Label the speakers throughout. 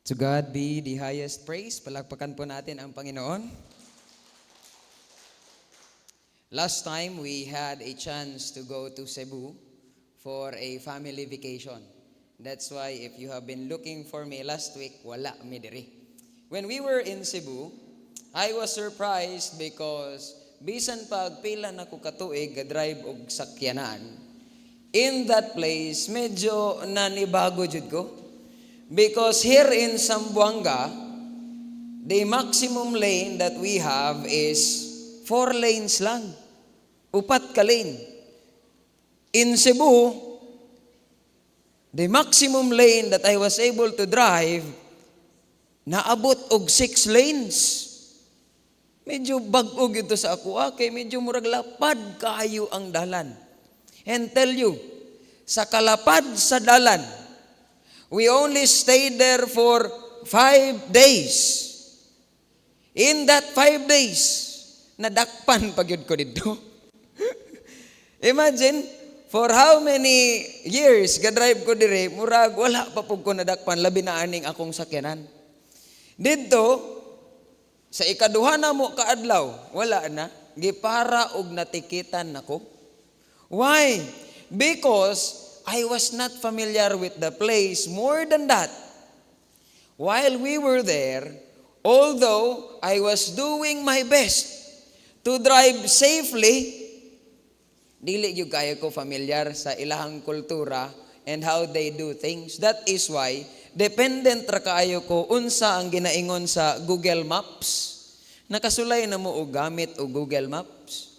Speaker 1: To God be the highest praise. Palakpakan po natin ang Panginoon. Last time, we had a chance to go to Cebu for a family vacation. That's why if you have been looking for me last week, wala mi diri. When we were in Cebu, I was surprised because bisan pag pila na ko katuig ga-drive og sakyanan, in that place, medyo nanibago jud ko. Because here in Zamboanga, the maximum lane that we have is 4 lanes lang. Upat ka lane. In Cebu, the maximum lane that I was able to drive, naabot og 6 lanes. Medyo bag-og ito sa ako, kay medyo murag lapad kayo ang dalan. And tell you, sa kalapad sa dalan, we only stayed there for 5 days. In that 5 days, nadakpan pagyud ko dito. Imagine, for how many years ga-drive ko dire, murag wala pa pug ko nadakpan, labi na aning akong sakyanan. Dito, sa ikaduha na mo kaadlaw, wala na, gipara og natikitan nako. Why? Because I was not familiar with the place. More than that, while we were there, although I was doing my best to drive safely, dili gyud kayo ko familiar sa ilahang kultura and how they do things. That is why, dependent ra kaayo ko unsa ang ginaingon sa Google Maps. Nakasulay na mo og gamit o Google Maps.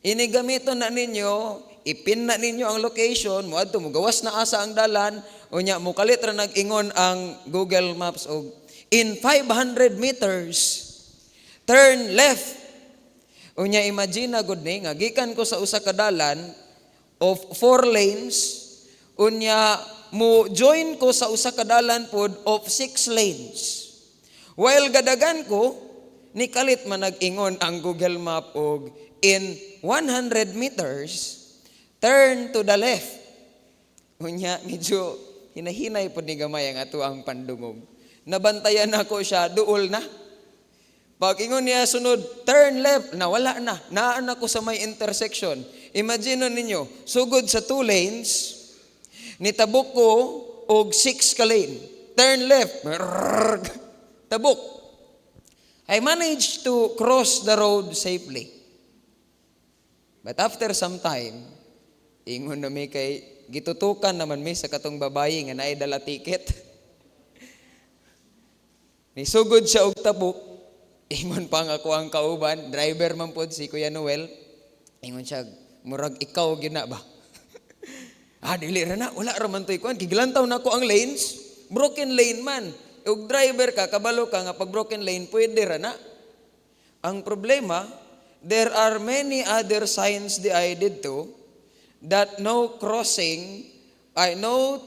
Speaker 1: Inigamiton na ninyo, ipin na ninyo ang location, moadto mo gawas na asa ang dalan, unya mo kalit ra nag-ingon ang Google Maps og in 500 meters turn left. Unya imagine na gud ni nga gikan ko sa usa ka dalan of 4 lanes, unya mo join ko sa usa ka dalan pod of 6 lanes. While gadagan ko ni kalit man nag-ingon ang Google Map og in 100 meters turn to the left. Unya, medyo hinahinay po ni gamay ang ato ang pandungog. Nabantayan ako siya, duol na. Pag ingon niya sunod, turn left, nawala na. Naan ako sa may intersection. Imagine ninyo, sugod sa 2 lanes, nitabok ko og 6 ka lane. Turn left, tabok. I managed to cross the road safely. But after some time, ingon na may kay gitutukan naman may sa katong babayi nga naay dala ticket. Nisugod siya og tabok. Ingon pa nga ako ang kauban, driver man pod si Kuya Noel. Ingon siya, murag ikaw gina ba? Dili ra na, wala ra man toy kuan, gigilantaw na ako ang lanes. Broken lane man. Ug driver ka, kabalo ka nga pag broken lane pwede ra na. Ang problema, there are many other signs di I did to that no crossing, no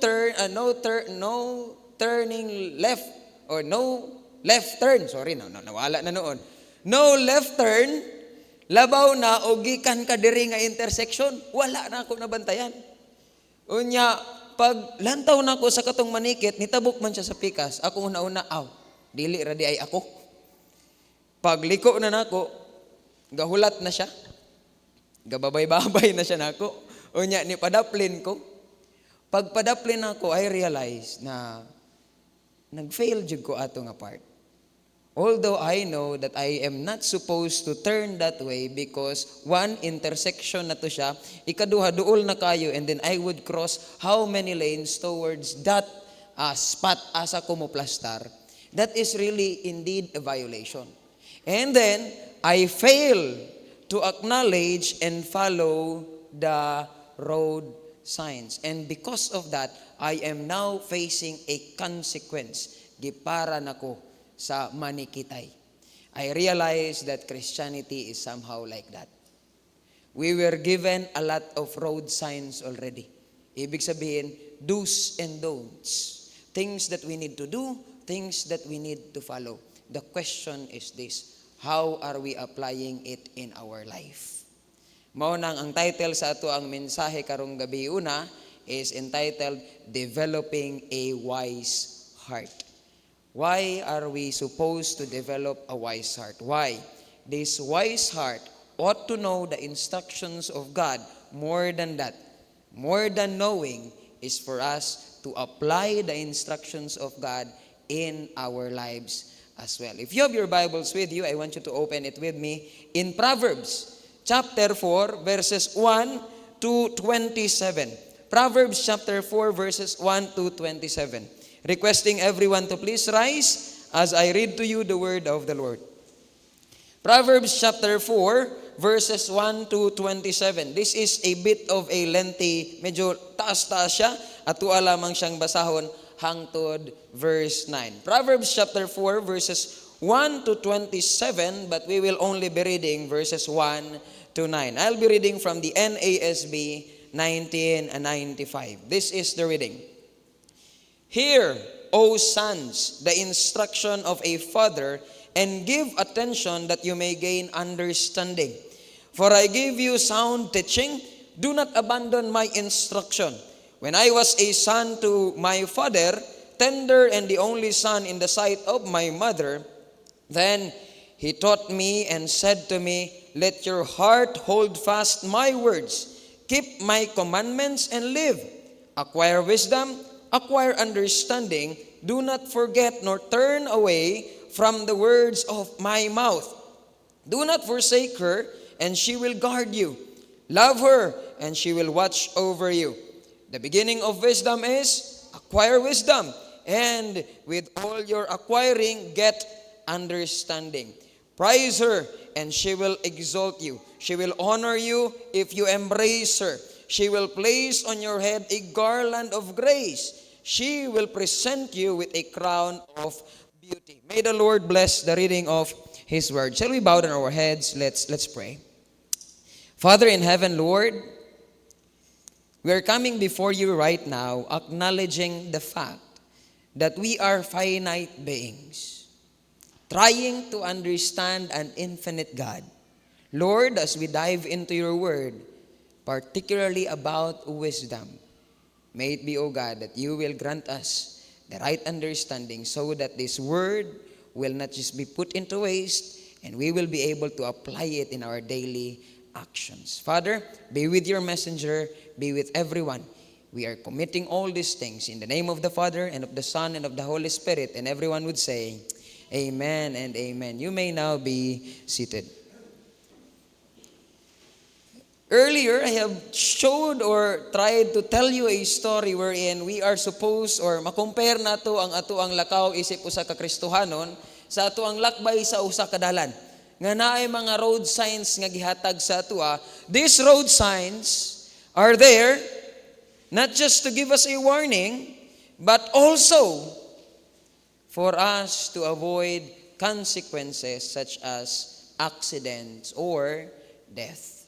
Speaker 1: turning left or no left turn. Sorry, nawala na noon. No left turn, labaw na o gikan ka diri nga intersection. Wala na ako nabantayan. Unya, pag lantaw na ako sa katong manikit, nitabok man siya sa pikas. Ako una-una, dili ra di ay ako. Pag liko na nako, gahulat na siya. Gababay-babay na siya nako. Unya ni padaplin ko. Pag padaplin ako, I realize na nag-fail jud ko ato nga part. Although I know that I am not supposed to turn that way because one, intersection na to siya, ikaduha, duol na kayo, and then I would cross how many lanes towards that spot asa ko mo plastar. That is really indeed a violation. And then, I fail to acknowledge and follow the road signs. And because of that, I am now facing a consequence. Gipara nako sa manikitay. I realize that Christianity is somehow like that. We were given a lot of road signs already. Ibig sabihin, do's and don'ts. Things that we need to do, things that we need to follow. The question is this: how are we applying it in our life? Mao nang ang title sa ato ang mensahe karong gabi una is entitled Developing a Wise Heart. Why are we supposed to develop a wise heart? Why? This wise heart ought to know the instructions of God. More than that, more than knowing, is for us to apply the instructions of God in our lives as well. If you have your Bibles with you, I want you to open it with me in Proverbs chapter 4, verses 1 to 27. Proverbs chapter 4, verses 1 to 27. Requesting everyone to please rise as I read to you the word of the Lord. Proverbs chapter 4, verses 1 to 27. This is a bit of a lengthy, medyo taas-taas siya, at tuwa lamang siyang basahon hangtod verse 9. Proverbs chapter 4, verses 1 to 27, but we will only be reading verses 1 to 9. I'll be reading from the NASB 1995. This is the reading. Hear, O sons, the instruction of a father, and give attention that you may gain understanding. For I give you sound teaching, do not abandon my instruction. When I was a son to my father, tender and the only son in the sight of my mother, then he taught me and said to me, let your heart hold fast my words, keep my commandments and live. Acquire wisdom, acquire understanding, do not forget nor turn away from the words of my mouth. Do not forsake her, and she will guard you. Love her, and she will watch over you. The beginning of wisdom is acquire wisdom, and with all your acquiring, get understanding. Prize her, and she will exalt you. She will honor you if you embrace her. She will place on your head a garland of grace. She will present you with a crown of beauty. May the Lord bless the reading of His word. Shall we bow down our heads? Let's pray. Father in heaven, Lord, we are coming before you right now, acknowledging the fact that we are finite beings, trying to understand an infinite God. Lord, as we dive into your word, particularly about wisdom, may it be, O God, that you will grant us the right understanding so that this word will not just be put into waste and we will be able to apply it in our daily actions. Father, be with your messenger, be with everyone. We are committing all these things in the name of the Father and of the Son and of the Holy Spirit, and everyone would say, Amen and amen. You may now be seated. Earlier, I have showed or tried to tell you a story wherein we are supposed or makompare nato ang ato ang lakaw isip usa ka Kristohanon sa ato ang lakbay sa usa ka dalan. Nga naay mga road signs nga gihatag sa atua. These road signs are there not just to give us a warning, but also for us to avoid consequences such as accidents or death.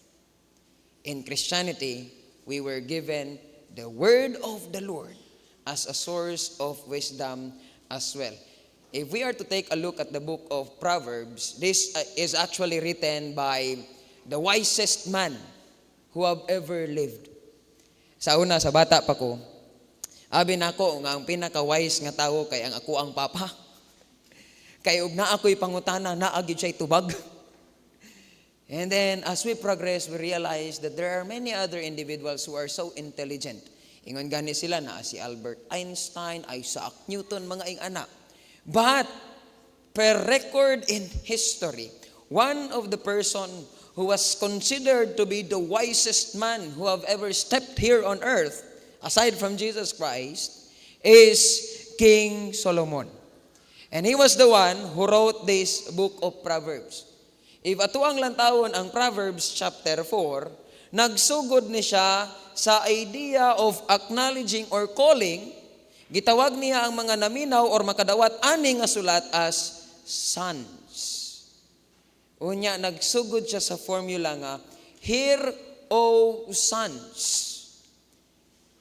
Speaker 1: In Christianity, we were given the word of the Lord as a source of wisdom as well. If we are to take a look at the book of Proverbs, this is actually written by the wisest man who have ever lived. Sa una, sa bata pa ko, abi nako nga ang pinaka-wise nga tao kay ang ako ang papa. Kay ug na ako'y pangutana, naagid siya'y tubag. And then, as we progress, we realize that there are many other individuals who are so intelligent. Ingon gani sila na si Albert Einstein, Isaac Newton, mga ing anak. But, per record in history, one of the person who was considered to be the wisest man who have ever stepped here on earth, aside from Jesus Christ, is King Solomon. And he was the one who wrote this book of Proverbs. If atuang lantawon ang Proverbs chapter 4, nagsugod ni siya sa idea of acknowledging or calling, gitawag niya ang mga naminaw or makadawat ani nga sulat as sons. Unya, nagsugod siya sa formula nga, Hear, O sons.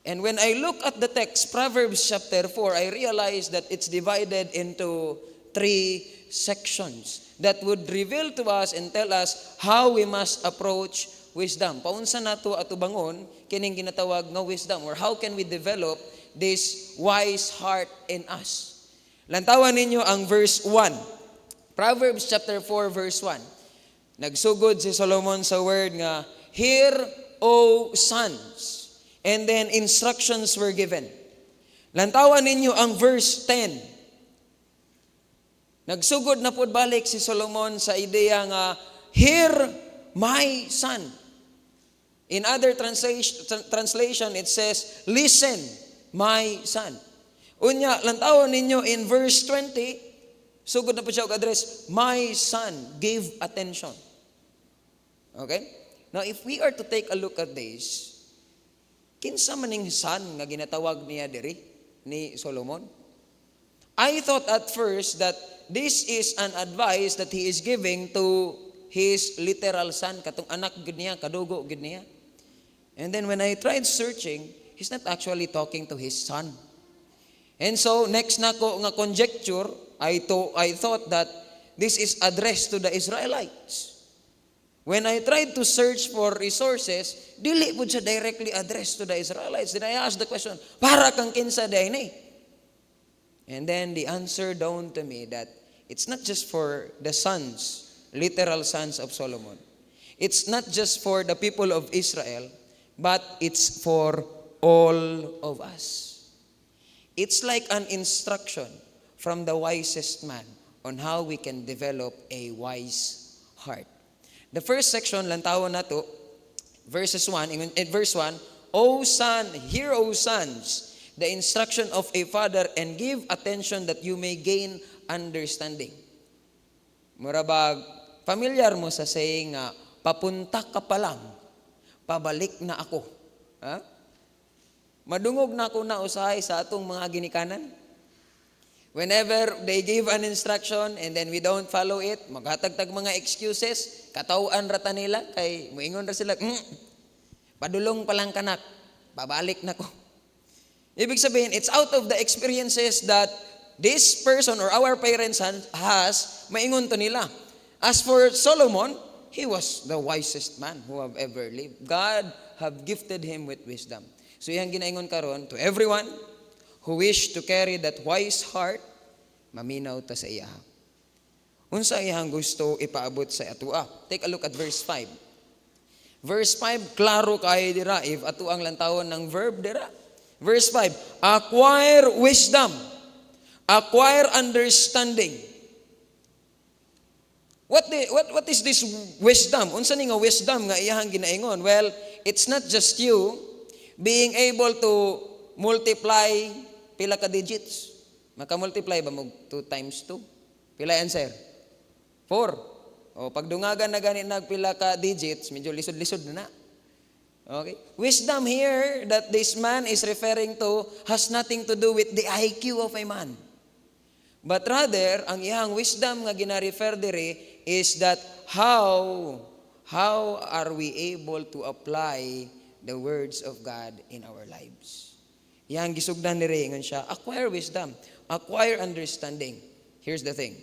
Speaker 1: And when I look at the text, Proverbs chapter 4, I realize that it's divided into 3 sections that would reveal to us and tell us how we must approach wisdom. Paunsa nato ato bangon kining ginatawag nga wisdom, or how can we develop this wise heart in us? Lantawan ninyo ang verse 1. Proverbs chapter 4 verse 1. Nagsugod si Solomon sa word nga, "Hear, O sons." And then instructions were given. Lantawan ninyo ang verse 10. Nagsugod na pud balik si Solomon sa ideya nga, "Hear, my son." In other translation, it says, "Listen, my son." Unya, lantawan ninyo in verse 20, sugod na po siya og address, "My son, give attention." Okay? Now, if we are to take a look at this, kinsa maning son nga ginatawag niya diri ni Solomon? I thought at first that this is an advice that he is giving to his literal son, katong anak gid niya, kadugo gid niya. And then when I tried searching, he's not actually talking to his son. And so, next na ko nga conjecture, I thought that this is addressed to the Israelites. When I tried to search for resources, dili po siya directly addressed to the Israelites. Then I asked the question, para kang kinsa dahin eh? And then the answer dawned to me that it's not just for the sons, literal sons of Solomon. It's not just for the people of Israel, but it's for all of us. It's like an instruction from the wisest man on how we can develop a wise heart. The first section, lantawon nato, verse 1, "O son, hear, O sons, the instruction of a father, and give attention that you may gain understanding." Murabag, familiar mo sa saying nga, "Papunta ka pa lang, pabalik na ako." Ha? Madungog na ako na usahay sa atong mga ginikanan. Whenever they give an instruction and then we don't follow it, maghatagtag mga excuses, katawaan rata nila, kay muingon ra sila, "Padulong pa lang kanak, babalik na ko." Ibig sabihin, it's out of the experiences that this person or our parents has, maingon to nila. As for Solomon, he was the wisest man who have ever lived. God have gifted him with wisdom. So iyang ginaingon karon to everyone who wish to carry that wise heart, maminaw ta sa iya. Unsa iyang gusto ipaabot sa atua? Take a look at verse 5. Verse 5, klaro kay dira if ato ang lantawon ng verb dira. Verse 5, acquire wisdom, acquire understanding. What is this wisdom? Unsa ni nga wisdom nga iyang ginaingon? Well, it's not just you being able to multiply pila ka digits. Maka-multiply ba mo 2 times 2? Pila yan, sir? 4. O pag dungagan na gani nagpila ka digits, medyo lisod-lisod na. Okay? Wisdom here that this man is referring to has nothing to do with the IQ of a man. But rather, ang iyang wisdom nga gina-refer diri is that how are we able to apply the words of God in our lives. Yang gisugdan ni Ringon siya, acquire wisdom, acquire understanding. Here's the thing.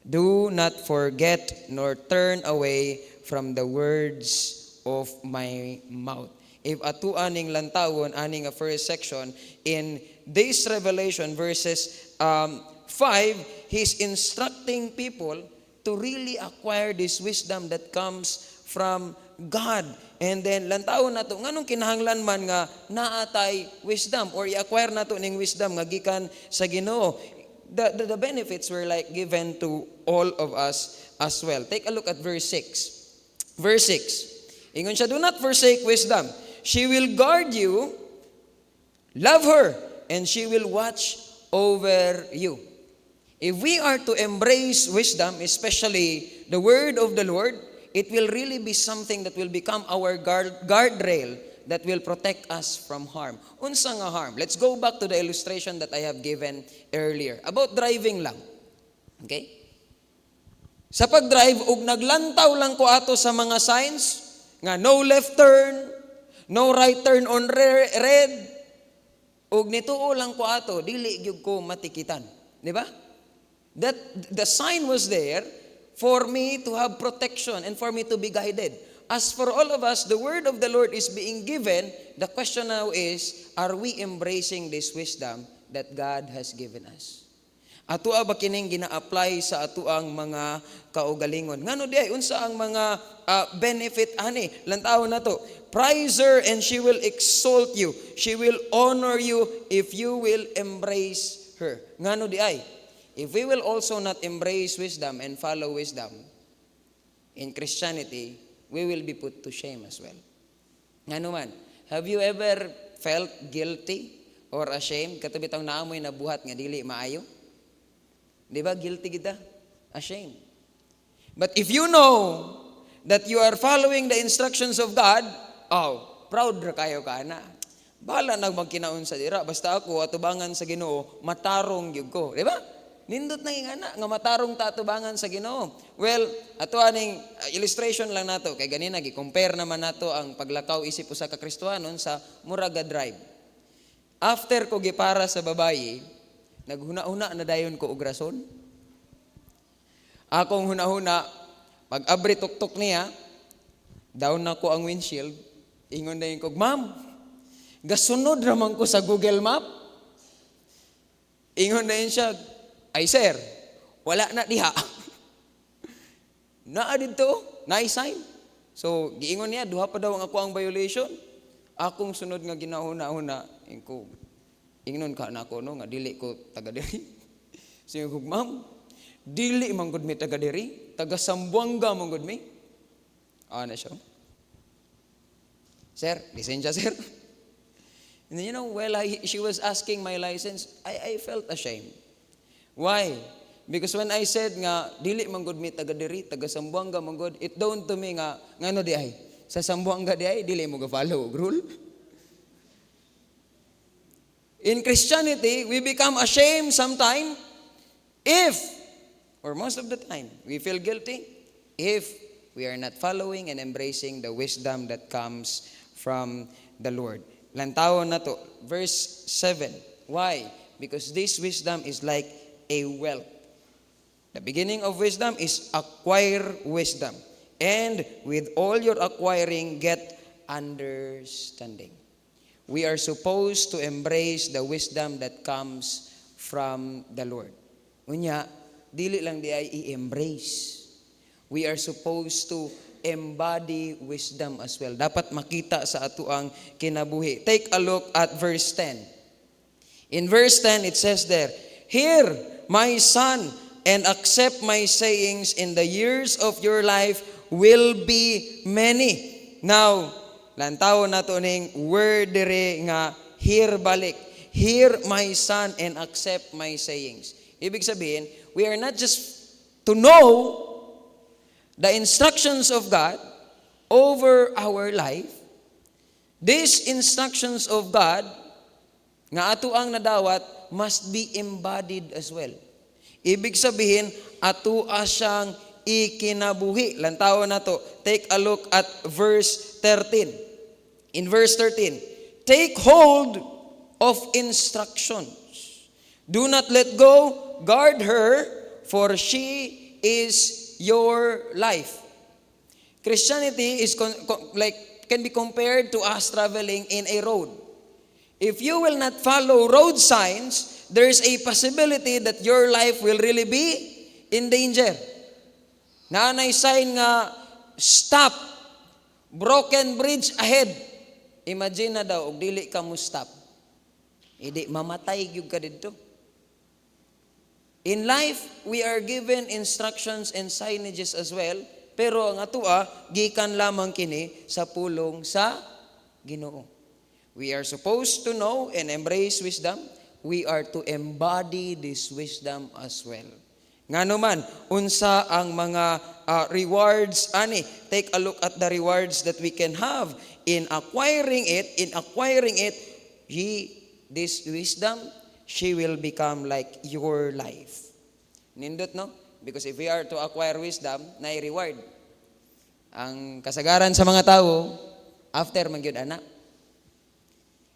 Speaker 1: Do not forget nor turn away from the words of my mouth. If atuan ning lantawon, aning a first section, in this revelation, verses 5, he's instructing people to really acquire this wisdom that comes from God. And then lantawon nato nganong kinahanglan man nga naatay wisdom or i-acquire nato ning wisdom nga gikan sa Ginoo. The benefits were like given to all of us as well. Take a look at verse 6. Verse 6. Ingon siya, do not forsake wisdom. She will guard you. Love her and she will watch over you. If we are to embrace wisdom, especially the word of the Lord, it will really be something that will become our guardrail that will protect us from harm. Unsa nga harm? Let's go back to the illustration that I have given earlier about driving lang. Okay? Sa pag-drive, ug naglantaw lang ko ato sa mga signs nga no left turn, no right turn on red, ug nituo lang ko ato, dili gyud ko matikitan. Di ba? That the sign was there for me to have protection and for me to be guided. As for all of us, the word of the Lord is being given. The question now is, are we embracing this wisdom that God has given us? Atua ba kining gina-apply sa atuang mga kaugalingon? Ngano di ay unsa ang mga benefit ani? Lantaw na to. Praise her and she will exalt you. She will honor you if you will embrace her. Ngano di ay? If we will also not embrace wisdom and follow wisdom in Christianity, we will be put to shame as well. Ngano man? Have you ever felt guilty or ashamed katabi tang naamoy na buhat nga dili maayo? Di ba? Guilty kita. Ashamed. But if you know that you are following the instructions of God, proud ra kayo ka na. Bala nagmagkinaon sa dira. Basta ako, atubangan sa Ginoo, matarong yun ko. Di ba? Nindot na yung nga matarong tatubangan sa Ginoo. Well, ato aning illustration lang nato. Kay ganina, compare naman nato ang paglakaw isip usa ka Kristiyanon sa Muraga Drive. After ko gipara sa babayi, naghuna-huna na dayon ko og rason. Akong huna-huna, pag abri tuktok niya, down na ko ang windshield, ingon dayon ko, "Ma'am, gasunod raman ko sa Google Map." Ingon dayon siya, "Ay sir, wala na diha." Naa dito, na-sign. So, giingon niya, duha pa daw ang ako ang violation. Akong sunod nga ginahuna-huna, ingnon ka na ako, no, nga dili ko taga diri. Sige ko, "Ma'am, dili man gud mi taga diri, taga Sambuanga man gud mi." Na siya. "Sir, lisensya sir." And then, while she was asking my license, I felt ashamed. Why? Because when I said nga, dili man gud mi taga diri, taga Sambuanga man gud, it dawned to me nga, ngano di ay, sa Sambuanga di ay, dili mo ga-follow og rule. In Christianity, we become ashamed sometimes if, or most of the time, we feel guilty if we are not following and embracing the wisdom that comes from the Lord. Lantawon na to, verse 7. Why? Because this wisdom is like a wealth. The beginning of wisdom is acquire wisdom. And with all your acquiring, get understanding. We are supposed to embrace the wisdom that comes from the Lord. Unya, dili lang di ay i-embrace. We are supposed to embody wisdom as well. Dapat makita sa atuang kinabuhi. Take a look at verse 10. In verse 10, it says there, "Hear, my son, and accept my sayings, in the years of your life will be many." Now, lantaw na to ning word dire nga hear balik. "Hear my son and accept my sayings." Ibig sabihin, we are not just to know the instructions of God over our life. These instructions of God nga ato ang nadawat must be embodied as well. Ibig sabihin, ato siyang ikinabuhi. Lantaw na to. Take a look at verse 13. In verse 13, "Take hold of instructions. Do not let go. Guard her, for she is your life." Christianity is can be compared to us traveling in a road. If you will not follow road signs, there's a possibility that your life will really be in danger. Naanay sign nga, "Stop. Broken bridge ahead." Imagine na daw, og dili ka mo stop. Idi, mamatay gyud ka dito. In life, we are given instructions and signages as well, pero ang atua, gikan lamang kini sa pulong sa Ginoo. We are supposed to know and embrace wisdom. We are to embody this wisdom as well. Ngano man, unsa ang mga rewards ani? Take a look at the rewards that we can have in acquiring it. This wisdom, she will become like your life. Nindot, no? Because if we are to acquire wisdom, na reward. Ang kasagaran sa mga tao, after magyud ana.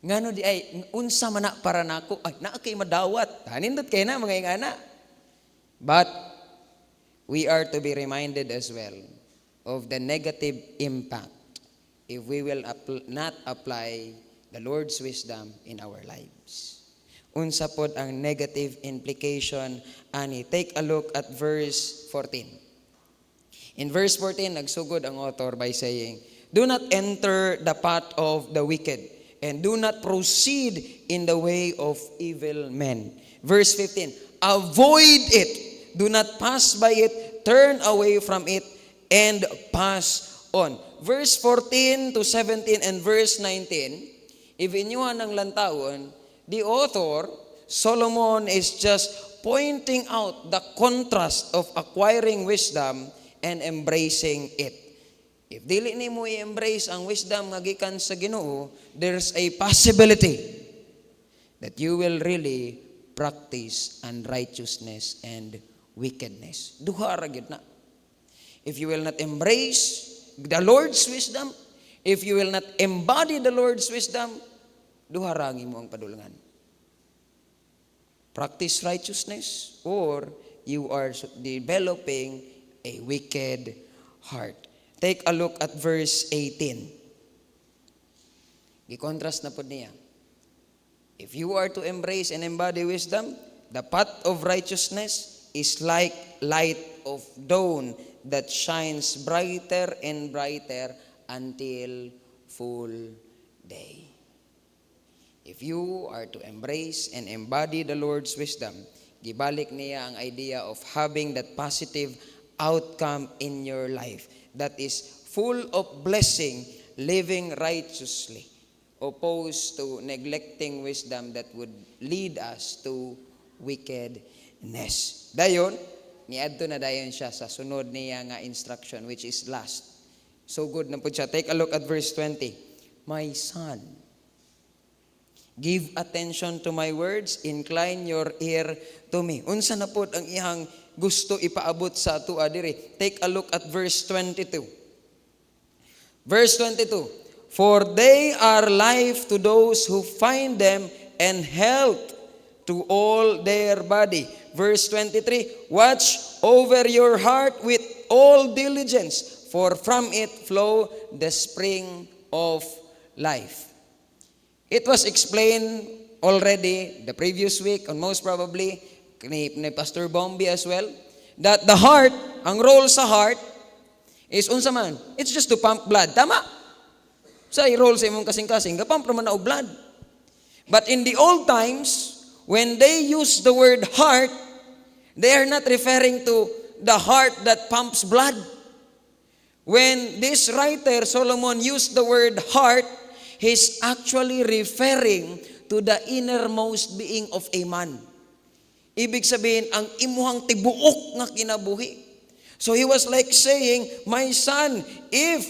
Speaker 1: Ngano di ay unsa man na para nako? Ay naa kay madawat. Nindot kay na mga ingana. But we are to be reminded as well of the negative impact if we will not apply the Lord's wisdom in our lives. Unsa pod ang negative implication ani? Take a look at verse 14. In verse 14, nagsugod ang author by saying, "Do not enter the path of the wicked, and do not proceed in the way of evil men." Verse 15, "Avoid it, do not pass by it, turn away from it, and pass on." Verse 14 to 17 and verse 19, if inyuhan ng lantawon, the author, Solomon, is just pointing out the contrast of acquiring wisdom and embracing it. If dili nimo i-embrace ang wisdom nga gikan sa Ginoo, there's a possibility that you will really practice unrighteousness and wickedness. Duha ra gyud na. If you will not embrace the Lord's wisdom, if you will not embody the Lord's wisdom, duha ra ang imong padulngan. Practice righteousness, or you are developing a wicked heart. Take a look at verse 18. I-contrast na po niya. If you are to embrace and embody wisdom, the path of righteousness is like light of dawn that shines brighter and brighter until full day. If you are to embrace and embody the Lord's wisdom, gibalik niya ang idea of having that positive outcome in your life that is full of blessing, living righteously, opposed to neglecting wisdom that would lead us to wickedness. Dayon, niadto na dayon siya sa sunod niya nga instruction, which is last. So good na po siya. Take a look at verse 20. "My son, give attention to my words, incline your ear to me." Unsa na pod ang iyang gusto ipaabot sa atua diri? Take a look at verse 22. Verse 22. "For they are life to those who find them, and health to all their body." Verse 23. "Watch over your heart with all diligence, for from it flow the spring of life." It was explained already the previous week, and most probably ni Pastor Bombi as well, that the heart, ang role sa heart is unsa man? It's just to pump blood. Tama? Sa i-role sa imong kasing-kasing, gapump naman na og blood. But in the old times, when they use the word heart, they are not referring to the heart that pumps blood. When this writer, Solomon, used the word heart, he's actually referring to the innermost being of a man. Ibig sabihin, ang imuhang tibuok nga kinabuhi. So he was like saying, "My son, if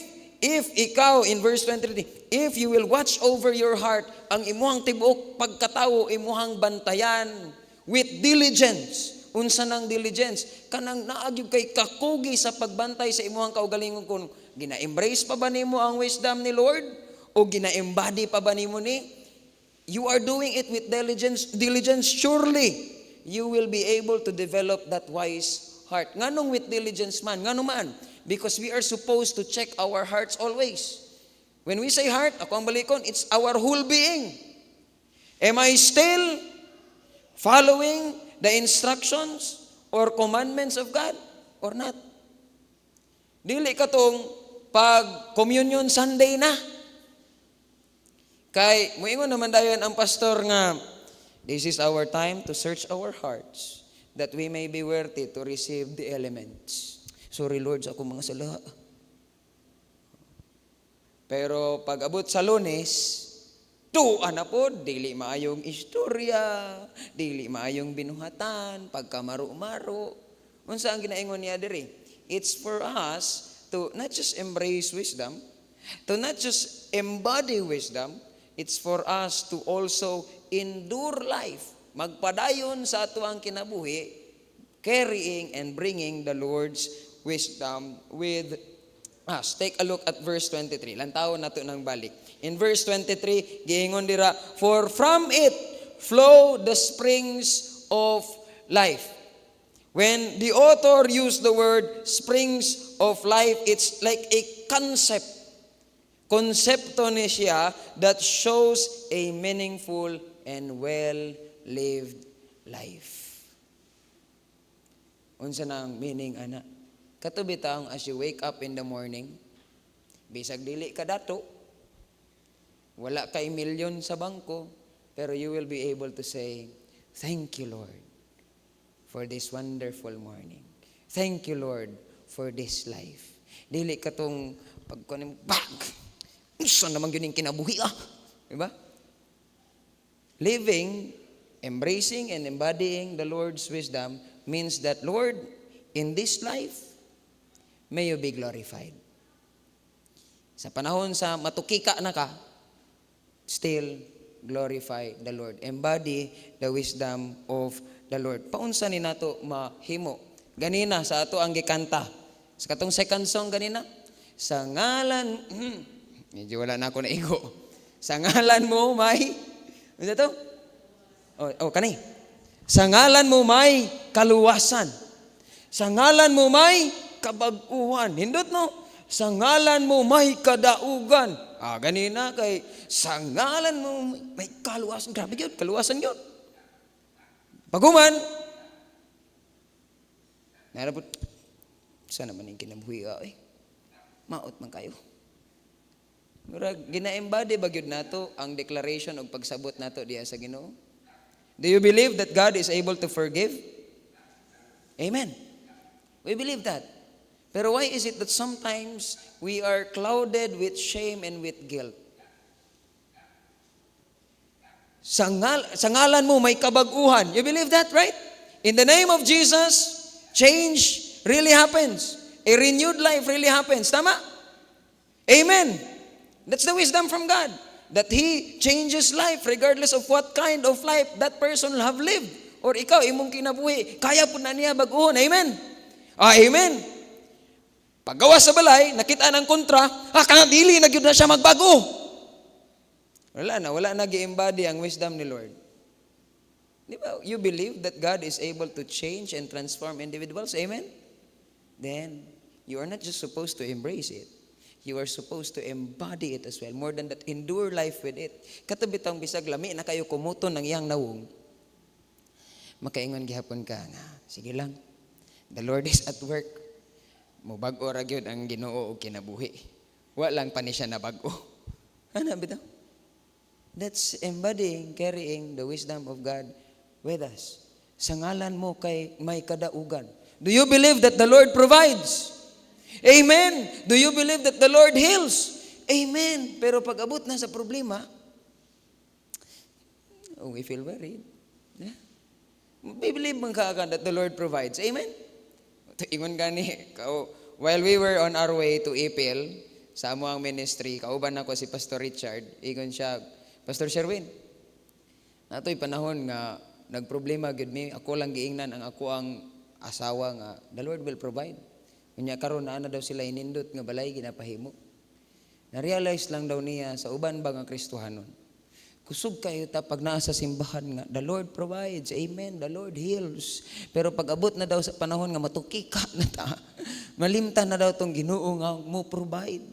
Speaker 1: ikaw," in verse 23, "if you will watch over your heart, ang imuhang tibuok pagkatawo, imuhang bantayan with diligence." Unsa nang diligence? Kanang naagyo kay kakugi sa pagbantay sa imuhang kaugalingon, kung gina-embrace pa ba nimo ang wisdom ni Lord o gina-embody pa ba nimo ni? You are doing it with diligence, surely you will be able to develop that wise heart. Nganong with diligence man? Ngano man? Because we are supposed to check our hearts always. When we say heart, ako ang balikon, it's our whole being. Am I still following the instructions or commandments of God or not? Dili katong pag communion Sunday na. Kay moingon naman dayon ang pastor nga, "This is our time to search our hearts, that we may be worthy to receive the elements." Sorry Lord sa akong mga sala. Pero pag abot sa Lunes, tuwa na po, dili maayong istorya, dili maayong binuhatan, pagkamaro-maro. Unsa ang ginaingon niya diri? It's for us to not just embrace wisdom, to not just embody wisdom, it's for us to also endure life. Magpadayon sa ato ang kinabuhi, carrying and bringing the Lord's wisdom with us. Take a look at verse 23. Lantawon nato ng balik. In verse 23, giingon dira, "For from it flow the springs of life." When the author used the word springs of life, it's like a concept. Konsepto ni siya that shows a meaningful and well lived life. Unsa nang meaning ana? Katubitaong as you wake up in the morning, bisag dili ka dato, wala kay milyon sa bangko, pero you will be able to say, thank you, Lord, for this wonderful morning. Thank you, Lord, for this life. Dili ka tong pagkunin, bag! Saan naman yun yung kinabuhi Diba? Living, embracing, and embodying the Lord's wisdom means that, Lord, in this life, may you be glorified. Sa panahon sa matukika na ka, still glorify the Lord. Embody the wisdom of the Lord. Paunsa ni nato mahimo? Ganina sa ato ang gikanta. Sa katong second song ganina, sa ngalan, medyo wala na ako naigo. Sa ngalan mo may, ano to? Kanay. Sa ngalan mo may kaluwasan. Sa ngalan mo may kabag-uhan. Hindot no? Sa ngalan mo may kadaugan. Ganina kay sa ngalan mo may kaluwasan. Grabe yun, kaluwasan yun. Paguman, narabot, saan naman yung kinabuhi maot man kayo. Gina-embody ba yun nato ang declaration o pagsabot nato diya sa Ginoo? Do you believe that God is able to forgive? Amen. We believe that. Pero why is it that sometimes we are clouded with shame and with guilt? Sa ngalan mo may kabag-uhan. You believe that, right? In the name of Jesus, change really happens. A renewed life really happens. Tama? Amen. That's the wisdom from God. That He changes life regardless of what kind of life that person will have lived. Or ikaw, imong kinabuhi, kaya po na niya baguhon. Amen? Amen. Paggawa sa balay, nakita ng kontra, kanadili, nagyud na siya magbago. Wala na gi-embody ang wisdom ni Lord. Di ba? You believe that God is able to change and transform individuals? Amen? Then, you are not just supposed to embrace it. You are supposed to embody it as well. More than that, endure life with it. Katubitang bisag lami na kayo kumuton ng iyang nawong. Makaingon gihapon ka nga, sige lang, the Lord is at work. Mubag-o ra gyud ang Ginoo og kinabuhi. Wa lang pa ni siya nabag-o. Ano bitaw? That's embodying, carrying the wisdom of God with us. Sa ngalan mo kay may kadaugan. Do you believe that the Lord provides? Amen. Do you believe that the Lord heals? Amen. Pero pag abot na sa problema, we feel worried. Yeah. We believe man ka that the Lord provides. Amen. Ingon gani, while we were on our way to Ipil, sa amuang ministry, kauban ako si Pastor Richard, ingon siya, Pastor Sherwin, nato'y panahon nga, nagproblema gud mi, ako lang giingnan ang ako ang asawa nga, the Lord will provide. Kunya karon na daw sila inindot nga balay ginapahimo. Na-realize lang daw niya sa uban ba nga Kristohanon. Kusog kayo ta pag naa sa simbahan nga, the Lord provides, amen, the Lord heals. Pero pag abot na daw sa panahon nga matukika na ta, malimtan na daw tong Ginoo nga mo provide.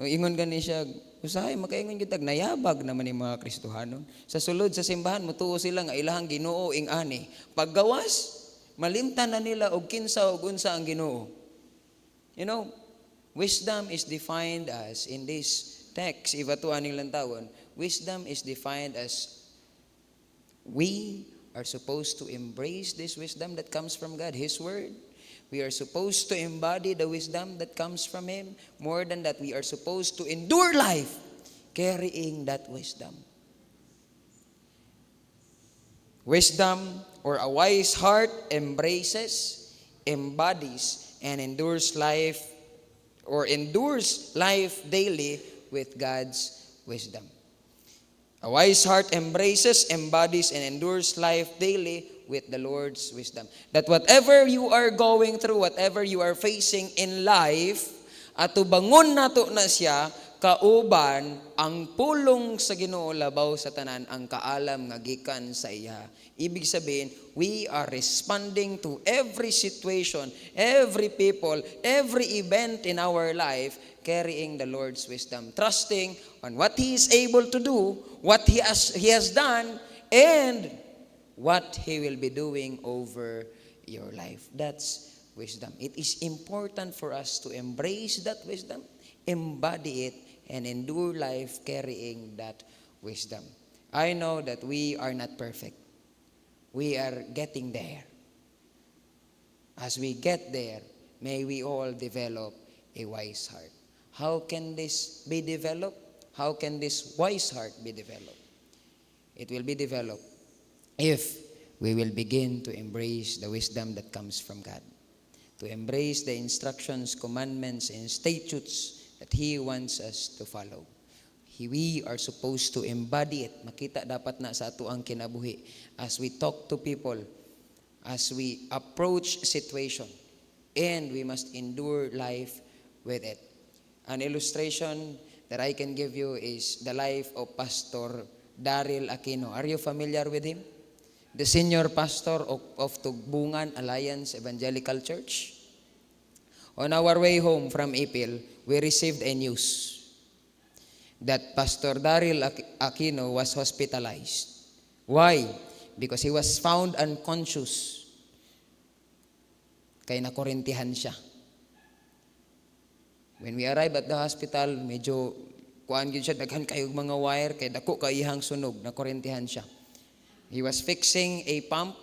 Speaker 1: O ingon gani siya, usahay makaingon gyud tag nayabag naman ni mga Kristohanon. Sa sulod sa simbahan motuo sila nga ilahang Ginoo ing ani. Paggawas, malimtan na nila og kinsa og unsa ang Ginoo. You know, wisdom is defined as in this text, ibatuan ning lantawon. Wisdom is defined as we are supposed to embrace this wisdom that comes from God, His Word. We are supposed to embody the wisdom that comes from Him. More than that, we are supposed to endure life carrying that wisdom. Wisdom or a wise heart embraces, embodies, and endures life daily with God's wisdom. A wise heart embraces, embodies, and endures life daily with the Lord's wisdom. That whatever you are going through, whatever you are facing in life, atubangon nato na siya, kauban ang pulong sa Ginoo labaw sa tanan ang kaalam nga gikan sa iya. Ibig sabihin, we are responding to every situation, every people, every event in our life carrying the Lord's wisdom, trusting on what He is able to do, what He has done, and what He will be doing over your life. That's wisdom. It is important for us to embrace that wisdom, embody it, and endure life carrying that wisdom. I know that we are not perfect. We are getting there. As we get there, may we all develop a wise heart. How can this be developed? How can this wise heart be developed? It will be developed if we will begin to embrace the wisdom that comes from God, to embrace the instructions, commandments, and statutes that He wants us to follow. We are supposed to embody it. Makita dapat na sa ato ang kinabuhi as we talk to people, as we approach situation, and we must endure life with it. An illustration that I can give you is the life of Pastor Daryl Aquino. Are you familiar with him? The senior pastor of Tugbungan Alliance Evangelical Church. On our way home from Ipil, we received a news that Pastor Daryl Aquino was hospitalized. Why? Because he was found unconscious. Kaya nakorintihan siya. When we arrived at the hospital, medyo kuan gyud siya, daghan kayo mga wire, kay dako kaihang sunog, nakorintihan siya. He was fixing a pump.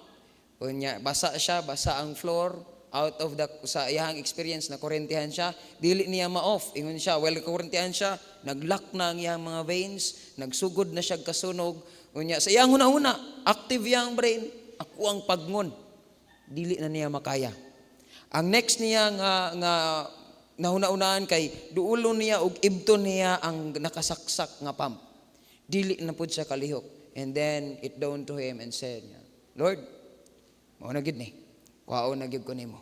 Speaker 1: Unya, basa siya, basa ang floor. Out of the, sa iyang experience, nakorintihan siya. Dili niya ma-off. Ingon siya, well, nakorintihan siya, naglock na ang iyang mga veins, nagsugod na siya kasunog. Unya, sa iyang huna-huna, active iyang brain, ako ang pagngon. Dili na niya makaya. Ang next niya nga nahuna-unahan kay duulo niya ug ibton niya ang nakasaksak nga pump. Dili na pud siya kalihok. And then it dawned to him and said, Lord, mao na gid ni. Kuhaon na gid ko nimo.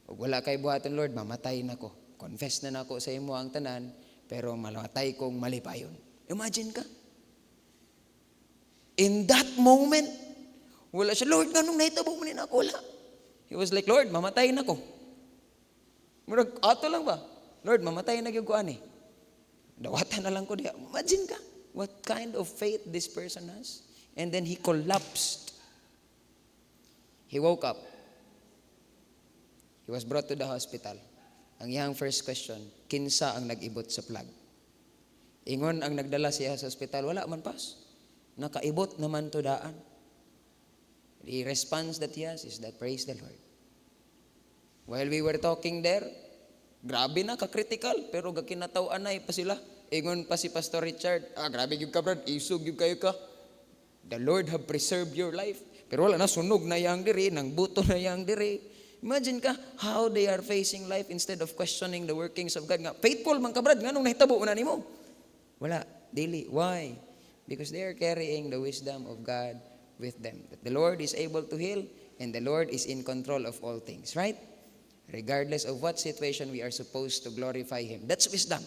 Speaker 1: Ug wala kay buhaton, Lord, mamatay na ko. Confess na nako sa imo ang tanan, pero mamatay kong malipayon. Imagine ka. In that moment, wala siya, Lord, ganong nahitabo mo ni na ako, wala. He was like, Lord, mamatay na ko. Murag, ato lang ba? Lord, mamatay na gyud ko ani. Dawatan na lang ko diha. Imagine ka. What kind of faith this person has? And then he collapsed. He woke up. He was brought to the hospital. Ang iyang first question, kinsa ang nag-ibot sa plug? Ingon ang nagdala siya sa hospital, wala man pas. Nakaibot naman to daan. The response that he has is that, praise the Lord. While we were talking there, grabe na, ka-critical, pero gakinataw-anay pa sila. Ingon pa si Pastor Richard, grabe gyud ka brad, isog gyud kayo ka. The Lord have preserved your life. Pero wala na, sunog na yang diri, nang buto na yang diri. Imagine ka, how they are facing life instead of questioning the workings of God. Nga, faithful man ka brad, nga nung nahitabo na nimo. Wala, daily. Why? Because they are carrying the wisdom of God with them. That the Lord is able to heal, and the Lord is in control of all things, right? Regardless of what situation, we are supposed to glorify Him. That's wisdom.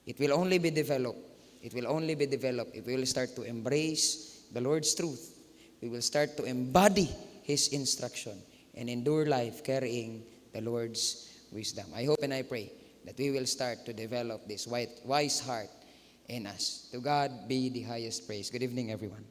Speaker 1: It will only be developed. It will only be developed if we will start to embrace the Lord's truth. We will start to embody His instruction and endure life carrying the Lord's wisdom. I hope and I pray that we will start to develop this wise heart in us. To God be the highest praise. Good evening, everyone.